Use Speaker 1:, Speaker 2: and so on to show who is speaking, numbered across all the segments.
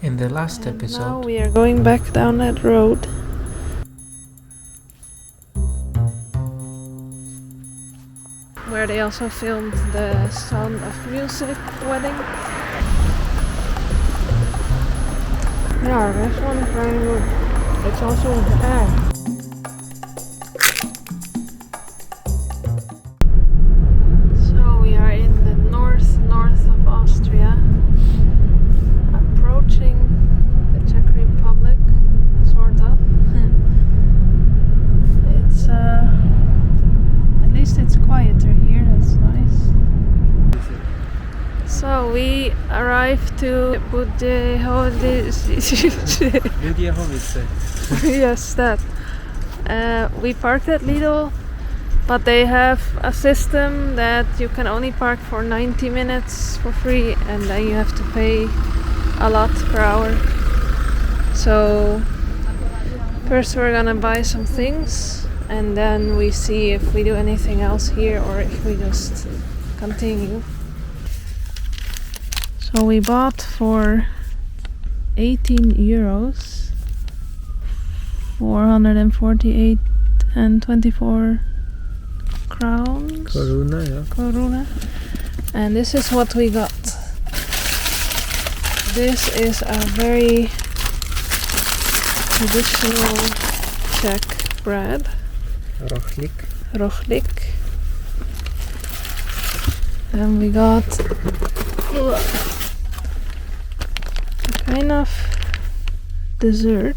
Speaker 1: In the last episode,
Speaker 2: now we are going back down that road. Where they also filmed the Sound of Music wedding. Yeah, this one is very good. It's also with the egg. So we are in the north of Austria, approaching the Czech Republic, sort of. It's at least it's quieter here, that's nice. So we arrived to Budejovice. Yes, that. We parked at Lidl, but they have a system that you can only park for 90 minutes for free, and then you have to pay a lot per hour. So first we're gonna buy some things, and then we see if we do anything else here or if we just continue. So we bought for 18 euros 448 and 24 crowns.
Speaker 1: Koruna, yeah.
Speaker 2: Koruna. And this is what we got. This is a very traditional Czech bread. Rochlik. And we got a kind of dessert.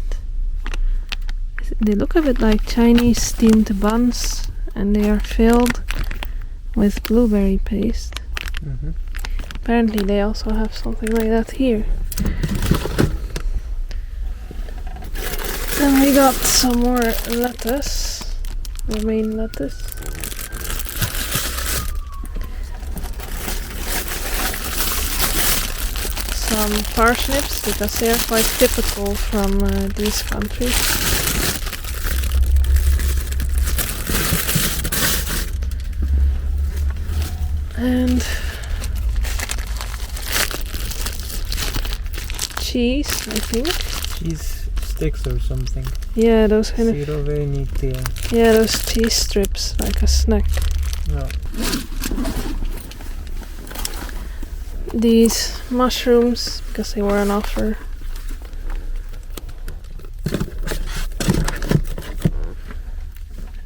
Speaker 2: They look a bit like Chinese steamed buns, and they are filled with blueberry paste. Mm-hmm. Apparently they also have something like that here. Then we got some more lettuce, romaine lettuce. Some parsnips, because they are quite typical from these countries. And cheese, I think.
Speaker 1: Cheese sticks or something.
Speaker 2: Yeah, those kind of. Yeah, those cheese strips, like a snack.
Speaker 1: Yeah.
Speaker 2: These mushrooms, because they were on offer.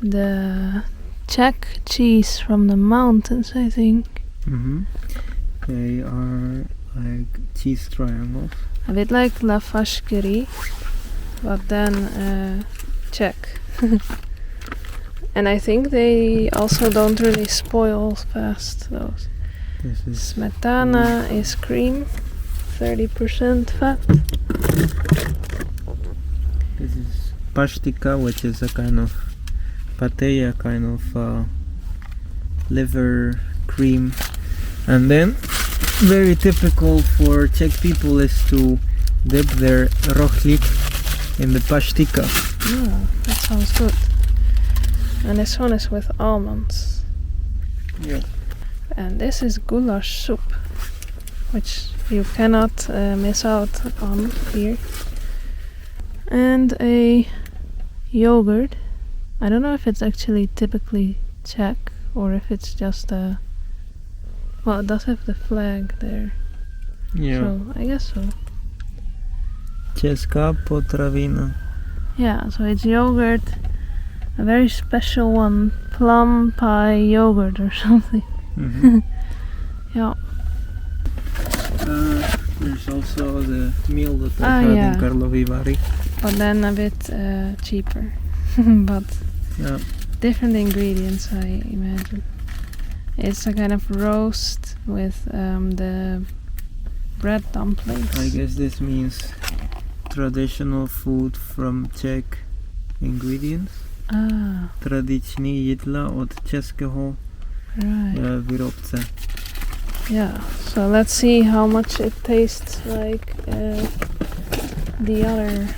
Speaker 2: The Czech cheese from the mountains, I think.
Speaker 1: Mm-hmm. They are like cheese triangles.
Speaker 2: A bit like La Vacherie, but then Czech. And I think they also don't really spoil fast, those. Smetana is cream, 30% fat.
Speaker 1: This is pashtika, which is a kind of patella, kind of liver cream. And then, very typical for Czech people is to dip their rochlik in the pashtika.
Speaker 2: Oh, that sounds good. And this one is with almonds.
Speaker 1: Yeah.
Speaker 2: And this is goulash soup, which you cannot miss out on here. And a yogurt. I don't know if it's actually typically Czech or if it's just a... Well, it does have the flag there.
Speaker 1: Yeah.
Speaker 2: So, I guess so.
Speaker 1: Česká potravina.
Speaker 2: Yeah, so it's yogurt. A very special one. Plum pie yogurt or something.
Speaker 1: Mm-hmm.
Speaker 2: Yeah.
Speaker 1: There's also the meal that I had in Karlovy Vary.
Speaker 2: But then a bit cheaper. But
Speaker 1: yeah,
Speaker 2: different ingredients, I imagine. It's a kind of roast with the bread dumplings.
Speaker 1: I guess this means traditional food from Czech ingredients. Tradiční jídla od českého výrobce.
Speaker 2: Yeah, so let's see how much it tastes like the other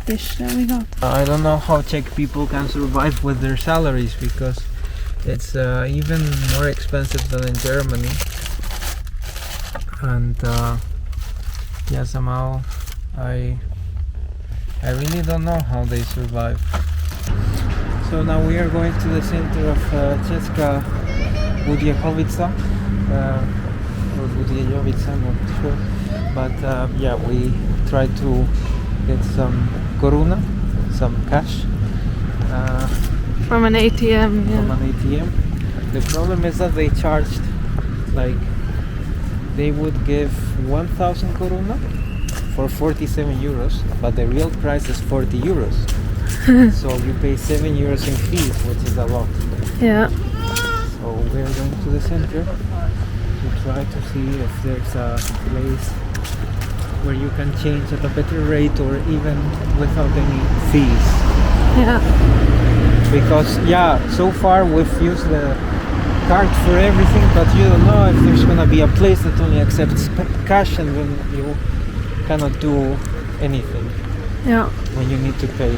Speaker 2: dish that we got.
Speaker 1: I don't know how Czech people can survive with their salaries, because it's even more expensive than in Germany. And yeah, somehow I really don't know how they survive. So now we are going to the center of Ceske Budejovice, or Budejovice, I'm not sure. But yeah, we tried to get some koruna, some cash
Speaker 2: From an ATM, yeah.
Speaker 1: from an ATM. The problem is that they charged, like, they would give 1,000 koruna for 47 euros, but the real price is 40 euros. So you pay 7 euros in fees, which is a lot.
Speaker 2: Yeah.
Speaker 1: So we're going to the center to try to see if there's a place where you can change at a better rate or even without any fees.
Speaker 2: Yeah.
Speaker 1: Because yeah, so far we've used the card for everything, but you don't know if there's gonna be a place that only accepts cash, and then you cannot do anything
Speaker 2: Yeah.
Speaker 1: when you need to pay.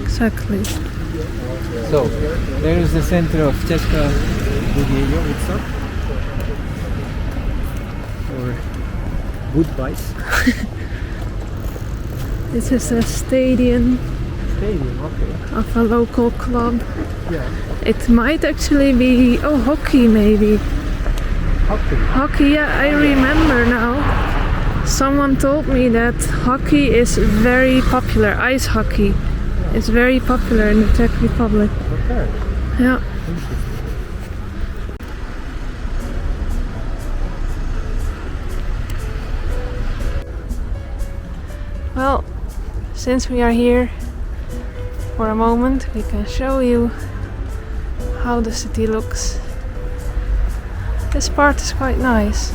Speaker 2: Exactly.
Speaker 1: So there is the center of Ceske Budejovice, or Budweis.
Speaker 2: This is a stadium
Speaker 1: Okay.
Speaker 2: of a local club.
Speaker 1: Yeah.
Speaker 2: It might actually be hockey maybe.
Speaker 1: Hockey.
Speaker 2: Hockey, yeah, I remember now. Someone told me that hockey is very popular. Ice hockey is very popular in the Czech Republic.
Speaker 1: Okay.
Speaker 2: Yeah.
Speaker 1: Interesting.
Speaker 2: Well, since we are here for a moment, we can show you how the city looks. This part is quite nice.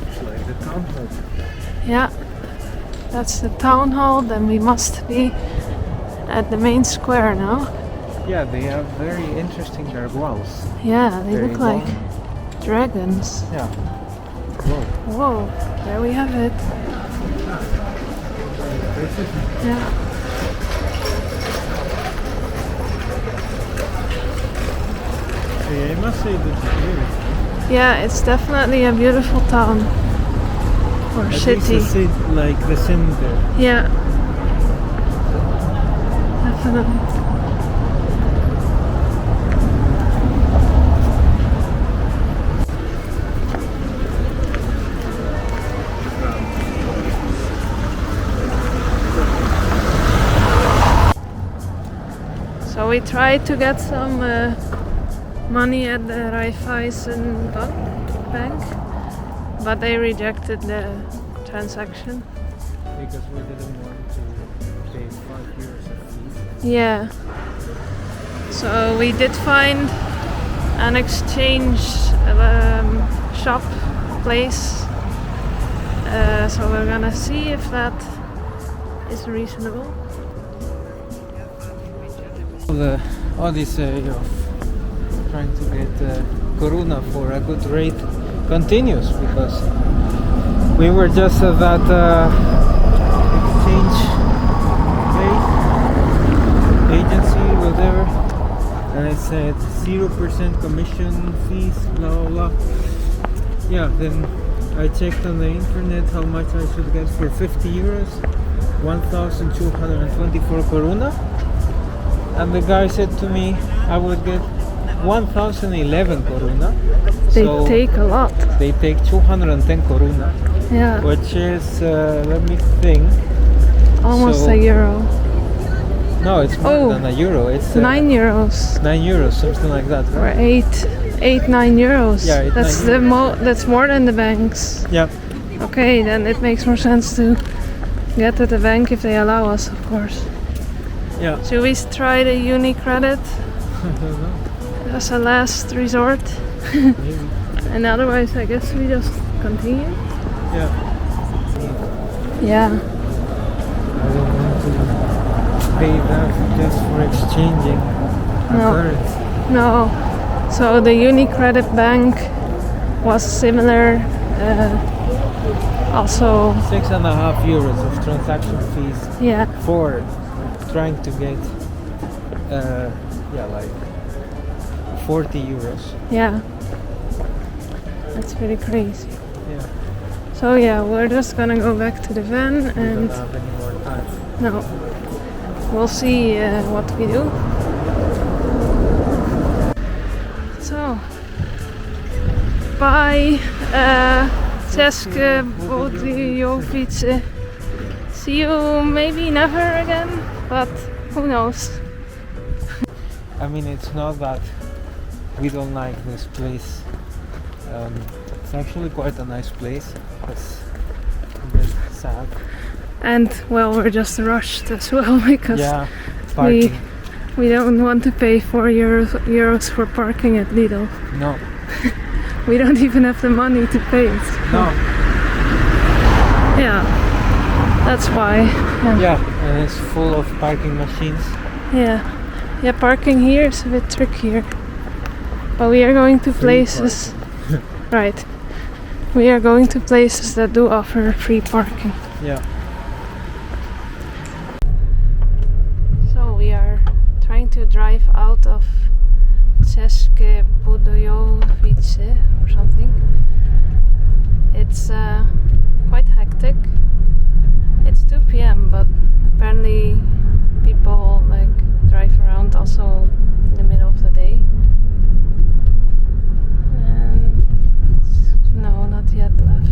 Speaker 1: It's like the town hall.
Speaker 2: Yeah, that's the town hall. Then we must be at the main square now.
Speaker 1: Yeah, they have very interesting gargoyles.
Speaker 2: Yeah, they
Speaker 1: Very
Speaker 2: look like
Speaker 1: long.
Speaker 2: dragons.
Speaker 1: Yeah. Whoa.
Speaker 2: Whoa, there we have it. Yeah.
Speaker 1: Yeah, I must say that it's beautiful.
Speaker 2: Yeah, it's definitely a beautiful town or
Speaker 1: At least
Speaker 2: city.
Speaker 1: like the center.
Speaker 2: Yeah, definitely. So we tried to get some money at the Raiffeisen bank, but they rejected the transaction.
Speaker 1: Because we didn't want to pay 5 euros of fees.
Speaker 2: Yeah. So we did find an exchange shop place. So we're gonna see if that is reasonable.
Speaker 1: The odyssey of trying to get koruna for a good rate continues, because we were just at that exchange place, agency, whatever, and it said 0% commission fees, blah blah blah. Yeah, then I checked on the internet how much I should get for 50 euros, 1,224 koruna. And the guy said to me I would get 1,011 koruna.
Speaker 2: They
Speaker 1: So
Speaker 2: take a lot.
Speaker 1: they take 210 koruna,
Speaker 2: Yeah.
Speaker 1: which is, let me think.
Speaker 2: Almost
Speaker 1: so-
Speaker 2: a euro.
Speaker 1: No, it's more
Speaker 2: Oh.
Speaker 1: than a euro. It's
Speaker 2: 9 euros.
Speaker 1: 9 euros, something like that,
Speaker 2: Or
Speaker 1: right?
Speaker 2: 9 euros.
Speaker 1: Yeah, 8,
Speaker 2: that's
Speaker 1: 9
Speaker 2: that's more than the banks.
Speaker 1: Yeah.
Speaker 2: Okay, then it makes more sense to get to the bank if they allow us, of course.
Speaker 1: Yeah.
Speaker 2: Should we try the UniCredit
Speaker 1: I don't know.
Speaker 2: as a last resort?
Speaker 1: Maybe.
Speaker 2: And otherwise, I guess we just continue.
Speaker 1: Yeah.
Speaker 2: Yeah.
Speaker 1: I don't want to pay that just for exchanging a
Speaker 2: No.
Speaker 1: currency.
Speaker 2: No. So the UniCredit bank was similar. Also,
Speaker 1: €6.50 of transaction fees
Speaker 2: yeah,
Speaker 1: for trying to get like €40.
Speaker 2: yeah, that's pretty crazy.
Speaker 1: Yeah.
Speaker 2: So yeah, we're just gonna go back to the van
Speaker 1: We
Speaker 2: and
Speaker 1: don't have any more time.
Speaker 2: no, we'll see what we do. So, bye, Ceske Budejovice. See you maybe never again, but who knows?
Speaker 1: I mean, it's not that we don't like this place. It's actually quite a nice place. It's a bit sad.
Speaker 2: And well, we're just rushed as well because
Speaker 1: Yeah, parking.
Speaker 2: we don't want to pay €4 for parking at Lidl.
Speaker 1: No,
Speaker 2: We don't even have the money to pay it.
Speaker 1: no.
Speaker 2: Yeah, that's why.
Speaker 1: Yeah, and it's full of parking machines.
Speaker 2: Yeah, parking here is a bit trickier. But we are going to places. Right. We are going to places that do offer free parking.
Speaker 1: Yeah.
Speaker 2: So we are trying to drive out of Ceske Budejovice or something. It's quite hectic. It's 2 p.m. but apparently people like drive around also in the middle of the day. And no, not yet left.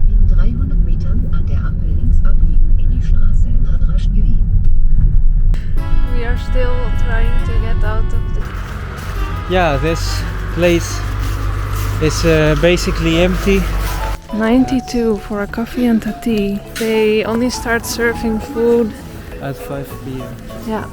Speaker 3: In 300 Metern an der Ampel links abbiegen in die Straße nach Raschgewi.
Speaker 2: We are still trying to get out of the...
Speaker 1: Yeah, this place is basically empty.
Speaker 2: 92 for a coffee and a tea. They only start serving food.
Speaker 1: At 5 p.m.
Speaker 2: Yeah.